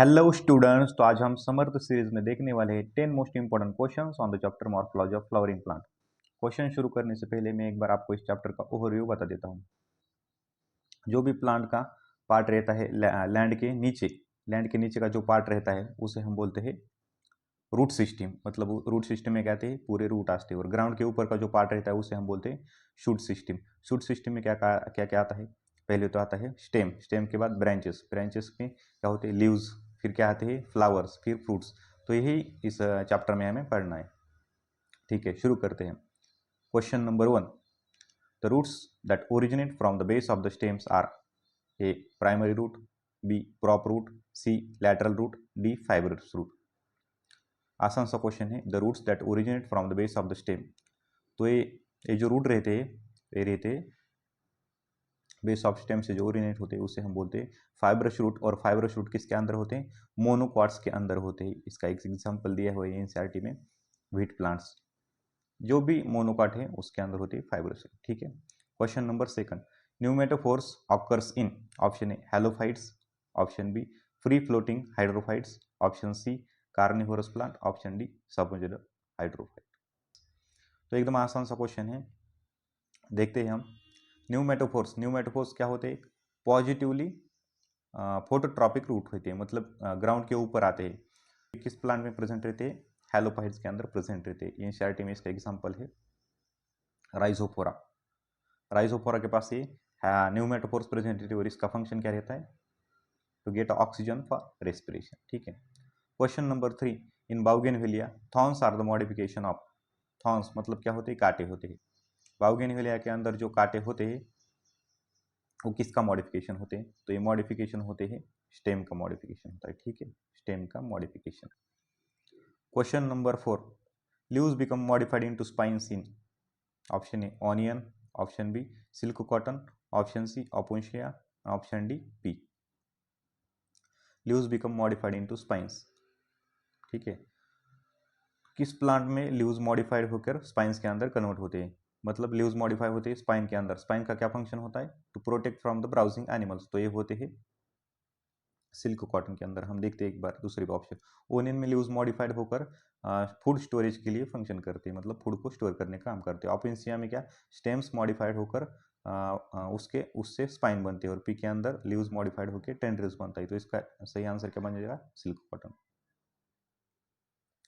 Hello students, तो आज हम समर्थ सीरीज में देखने वाले हैं 10 most important questions on the chapter morphology of flowering plant. Question शुरू करने से पहले मैं एक बार आपको इस चैप्टर का ओवरव्यू बता देता हूँ। जो भी प्लांट का पार्ट रहता है लैंड के नीचे का जो पार्ट रहता है उसे हम बोलते हैं रूट सिस्टम। मतलब रूट सिस्टम में कहते हैं पूरे रूट आते हैं, और ग्राउंड के ऊपर का जो पार्ट रहता है उसे हम बोलते हैं शूट सिस्टम। शूट सिस्टम में क्या क्या क्या आता है? पहले तो आता है स्टेम, स्टेम के बाद ब्रांचेस, ब्रांचेस में क्या होते हैं? लीव्स, फिर क्या आते हैं? फ्लावर्स, फिर फ्रूट्स। तो यही इस चैप्टर में हमें पढ़ना है। ठीक है, शुरू करते हैं। Question number 1, the roots that originate from the base of the stems are A primary root, B prop root, C lateral root, D fibrous root. आसान सा क्वेश्चन है। The roots that originate from the base of the stem. तो ये जो root रहते हैं ये रहते हैं बेस ऑफ स्टेम से जो ओरिजिनेट होते हैं उसे हम बोलते हैं फाइब्रस रूट। और फाइब्रस रूट किसके अंदर होते हैं? मोनोकॉट्स के अंदर होते हैं। इसका एक एग्जांपल दिया हुआ है एनसीईआरटी में, व्हीट प्लांट्स। जो भी मोनोकॉट है उसके अंदर होती है फाइब्रस रूट। ठीक है। Question number 2, pneumatophores occurs in option A halophytes, option B free floating hydrophytes, option C carnivorous plant, option D submerged hydrophyte. तो एकदम आसान सा क्वेश्चन है, देखते हैं हम। न्यूमेटोफोर्स, न्यूमेटोफोर्स क्या होते हैं? पॉजिटिवली फोटोट्रॉपिक रूट होते हैं, मतलब ग्राउंड के ऊपर आते हैं। किस प्लांट में प्रेजेंट रहते हैं? हैलोफाइट्स के अंदर प्रेजेंट रहते हैं। एनसीईआरटी में इसका एग्जांपल है राइजोफोरा। राइजोफोरा के पास ये न्यूमेटोफोर्स प्रेजेंट रहते हैं, और इसका फंक्शन क्या रहता है? To get oxygen for respiration. ठीक है। Question number 3, in bougainvillea thorns are the modification of. Thorns मतलब क्या होते हैं? कांटे होते हैं। बाउगेनविलिया के अंदर जो कांटे होते हैं वो किसका मॉडिफिकेशन होते हैं? तो ये मॉडिफिकेशन होते हैं स्टेम का मॉडिफिकेशन होता है। ठीक है, स्टेम का modification. Question number 4, leaves become modified into spines in option A onion, option B silk cotton, option C opuntia, option D pea. Leaves become modified into spines. ठीक है, किस प्लांट में लीव्स मॉडिफाइड होकर spines के अंदर convert होते हैं? मतलब लीव्स मॉडिफाई होते हैं स्पाइन के अंदर। स्पाइन का क्या फंक्शन होता है? To protect from the browsing animals. तो ये होते हैं सिल्क कॉटन के अंदर। हम देखते हैं एक बार दूसरे का ऑप्शन, ओनियन में लीव्स मॉडिफाइड होकर फूड स्टोरेज के लिए फंक्शन करते हैं, मतलब फूड को स्टोर करने का काम करते हैं। ओपेंशिया में क्या? स्टेम्स मॉडिफाइड होकर उसके उससे स्पाइन बनते हैं, और पी के अंदर लीव्स मॉडिफाइड होकर टेंड्रिल्स बनता है। तो इसका सही आंसर क्या बन जाएगा? Silk cotton.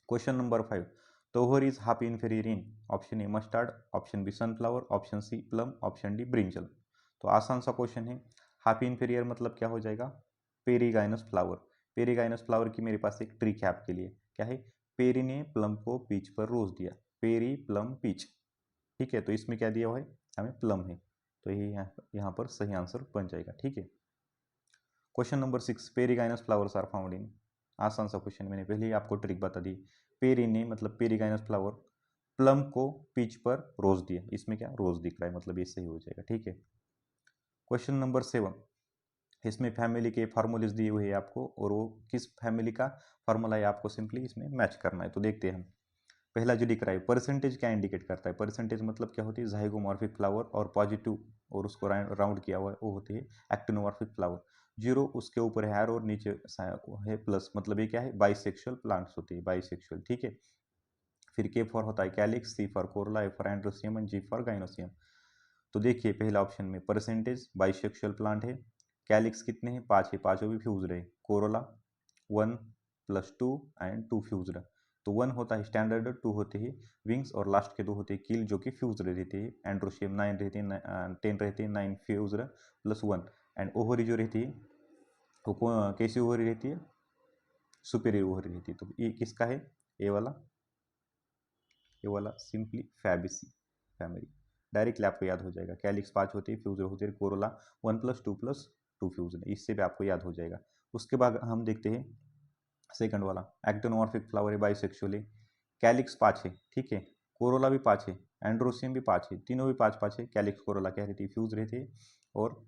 क्वेश्चन नंबर 5, तोहर is half inferior in option A mustard, option B sunflower, option C plum, option D brinjal. तो आसान सा क्वेश्चन है। हाफ इन्फेरियर मतलब क्या हो जाएगा? Perigynous flower. पेरीगाइनस फ्लावर की मेरे पास एक ट्रिक है आपके लिए। क्या है? पेरी ने प्लम को पीच पर रोज दिया, पेरी प्लम पीच। ठीक है, तो इसमें क्या दिया हुआ है? हमें प्लम है, तो ये यहाँ पर सही आंसर बन जाएगा। ठीक है। Question number 6, perigynous flowers are found in. आसान सा क्वेश्चन, मैंने पहले ही आपको ट्रिक बता दी। पेरी ने मतलब पेरीगाइनस फ्लावर प्लम को पीच पर रोज दिया, इसमें क्या रोज दिख रहा है, मतलब ये सही हो जाएगा। ठीक है। क्वेश्चन नंबर 7, इसमें फैमिली के फार्मूलेज दिए हुए हैं आपको, और वो किस फैमिली का फार्मूला है आपको सिंपली इसमें मैच करना है। तो देखते हैं हम। पहला जो दिख रहा है परसेंटेज, क्या इंडिकेट करता है? परसेंटेज मतलब क्या होती है? जाइगोमॉर्फिक फ्लावर, और पॉजिटिव और उसको राउंड किया हुआ है वो होती है एक्टिनोमॉर्फिक फ्लावर। जीरो उसके ऊपर है और नीचे है प्लस, मतलब ये क्या है? बाइसेक्सुअल प्लांट्स होती है, बाइसेक्सुअल। ठीक है। फिर के फॉर होता है calyx, C for corolla, A for androecium and G for gynoecium. तो देखिए पहला ऑप्शन में परसेंटेज बाइसेक्सुअल प्लांट है। कैलिक्स कितने हैं? 5 है, पांचों भी फ्यूज रहे। Corolla 1 + 2 and 2 fuse. तो 1 होता है स्टैंडर्ड, 2 होते हैं विंग्स, और लास्ट के 2 होते हैं कील जो कि फ्यूज रहती है। एंड्रोशियम 9 रहती है, 10 रहती है, 9 फ्यूज +1। एंड ओवरी जो रहती है वो कैसी ओवरी रहती है? सुपेरियर ओवरी रहती है। तो ये किसका है? ये वाला सिंपली फैबेसी फैमिली। डायरेक्टली आपको याद हो जाएगा। कैलिक्स 5 होती है, फ्यूजर होती है कोरोला 1 + 2 + 2 फ्यूजन, इससे भी आपको याद हो जाएगा। उसके बाद हम देखते हैं सेकंड वाला, एक्टिनोमॉर्फिक फ्लावर है, बाइसेक्सुअल है। कैलिक्स 5 है, ठीक है। कोरोला भी 5 है, एंड्रोसियम भी 5 है, तीनों भी 5-5 है। कैलिक्स कोरोला क्या रहती है? फ्यूज रहती है। और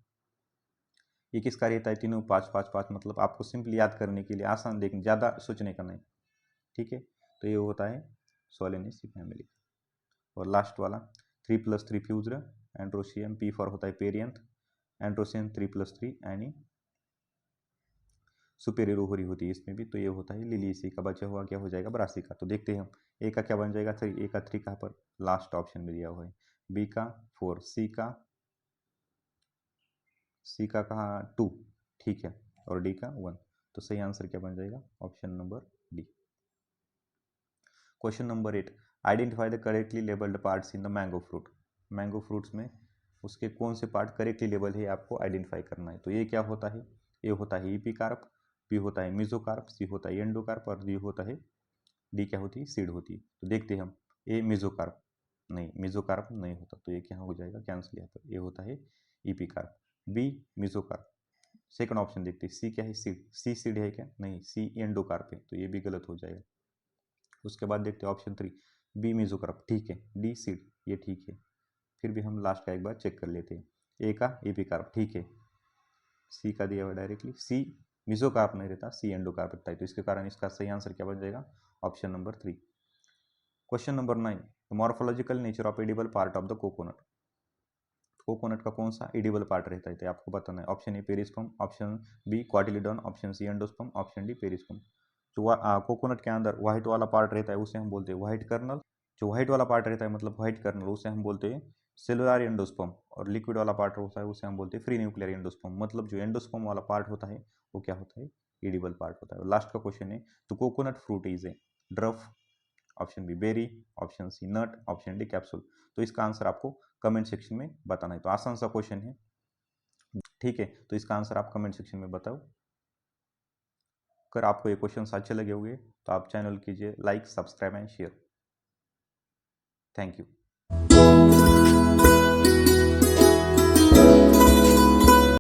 ये किसका रहता है? तीनों 5-5-5, मतलब आपको सिंपली याद करने के लिए आसान, देखने ज़्यादा सोचने का नहीं। ठीक है, तो ये होता है सोलेनेसी फैमिली। और लास्ट वाला 3+3 फ्यूज एंड्रोसियम, पी फॉर होता है perianth, androecium 3+3 any superior ovary होती है इसमें भी, तो ये होता है लिलियसी का बचा हुआ क्या हो जाएगा ब्रासिका। तो देखते हैं हम ए का क्या बन जाएगा 3, ए का 3 कहाँ पर लास्ट ऑप्शन में दिया हुआ है, बी का 4, सी का कहाँ 2, ठीक है, और डी का 1। तो सही आंसर क्या बन जाएगा option number D. Question number 8, identify the correctly labelled parts in the mango fruit. Mango fruits में उसके कौन से पार्ट करेक्टली लेबल है आपको आइडेंटिफाई करना है। तो ये क्या होता है, ए होता है ईपीकार्प, बी होता है मेसोकार्प, सी होता है एंडोकार्प और डी होता है, डी क्या होती है सीड होती है। तो देखते हैं हम, ए मेसोकार्प, नहीं मेसोकार्प नहीं होता, तो ये क्या हो जाएगा कैंसिल यहाँ पर, ए होता है ईपीकार्प, बी मेसोकार्प। सेकंड ऑप्शन देखते हैं, सी क्या है सीड, सी सीड है क्या, नहीं सी एंडोकार्प है, तो ये भी गलत हो जाएगा। उसके बाद देखते हैं ऑप्शन 3, बी मेसोकार्प, ठीक है, डी सीड ये ठीक है। फिर भी हम लास्ट का एक बार चेक कर लेते हैं, ए का एपीकार्प ठीक है, सी का दिया हुआ डायरेक्टली, सी मेसोकार्प नहीं रहता, सी एंडोकार्प रहता है, तो इसके कारण इसका सही आंसर क्या बन जाएगा option number 3। Question number 9, morphological nature of edible part of the coconut. Coconut का कौन सा एडिबल पार्ट रहता है तो आपको बताना है। Option A perisperm, option B cotyledon, option C endosperm, option D perisperm. जो कोकोनट के अंदर व्हाइट वाला पार्ट रहता है उसे हम बोलते हैं व्हाइट कर्नल, जो व्हाइट वाला पार्ट रहता है मतलब व्हाइट कर्नल उसे हम बोलते हैं सेलुलर एंडोस्पर्म, और लिक्विड वाला पार्ट होता है उसे हम बोलते हैं फ्री न्यूक्लियर एंडोस्पर्म। मतलब जो एंडोस्पर्म वाला पार्ट होता है वो क्या होता है एडिबल पार्ट होता है। लास्ट का क्वेश्चन है, तो coconut fruit is a drupe, option B berry, option C nut, option D capsule. तो इसका आंसर आपको कमेंट सेक्शन में बताना है। तो आसान सा क्वेश्चन है, ठीक है, तो इसका आंसर आप कमेंट सेक्शन में बताओ। अगर आपको ये क्वेश्चन अच्छे लगे होंगे तो आप चैनल कीजिए like, subscribe and share. Thank you.